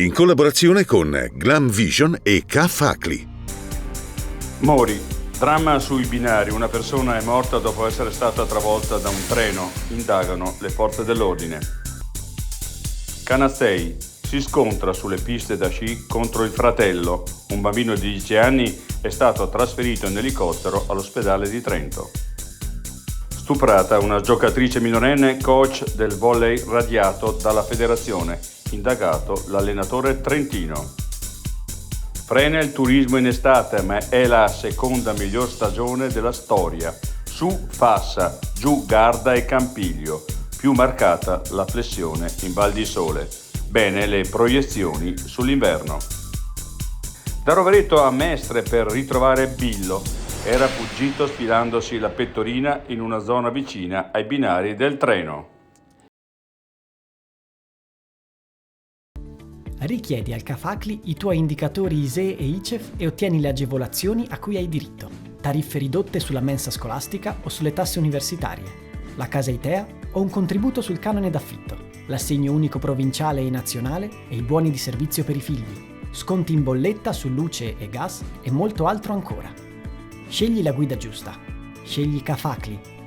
in collaborazione con Glam Vision e K-Facli. Mori, dramma sui binari. Una persona è morta dopo essere stata travolta da un treno. Indagano le forze dell'ordine. Canastei, si scontra sulle piste da sci contro il fratello. Un bambino di 10 anni è stato trasferito in elicottero all'ospedale di Trento. Stuprata una giocatrice minorenne, coach del volley radiato dalla federazione. Indagato l'allenatore trentino. Frena il turismo in estate, ma è la seconda miglior stagione della storia. Su Fassa, giù Garda e Campiglio. Più marcata la flessione in Val di Sole. Bene le proiezioni sull'inverno. Da Rovereto a Mestre per ritrovare Billo. Era fuggito sfilandosi la pettorina in una zona vicina ai binari del treno. Richiedi al K-Facli i tuoi indicatori ISEE e ICEF e ottieni le agevolazioni a cui hai diritto. Tariffe ridotte sulla mensa scolastica o sulle tasse universitarie. La casa ITEA o un contributo sul canone d'affitto. L'assegno unico provinciale e nazionale e i buoni di servizio per i figli. Sconti in bolletta su luce e gas e molto altro ancora. Scegli la guida giusta. Scegli K-Facli.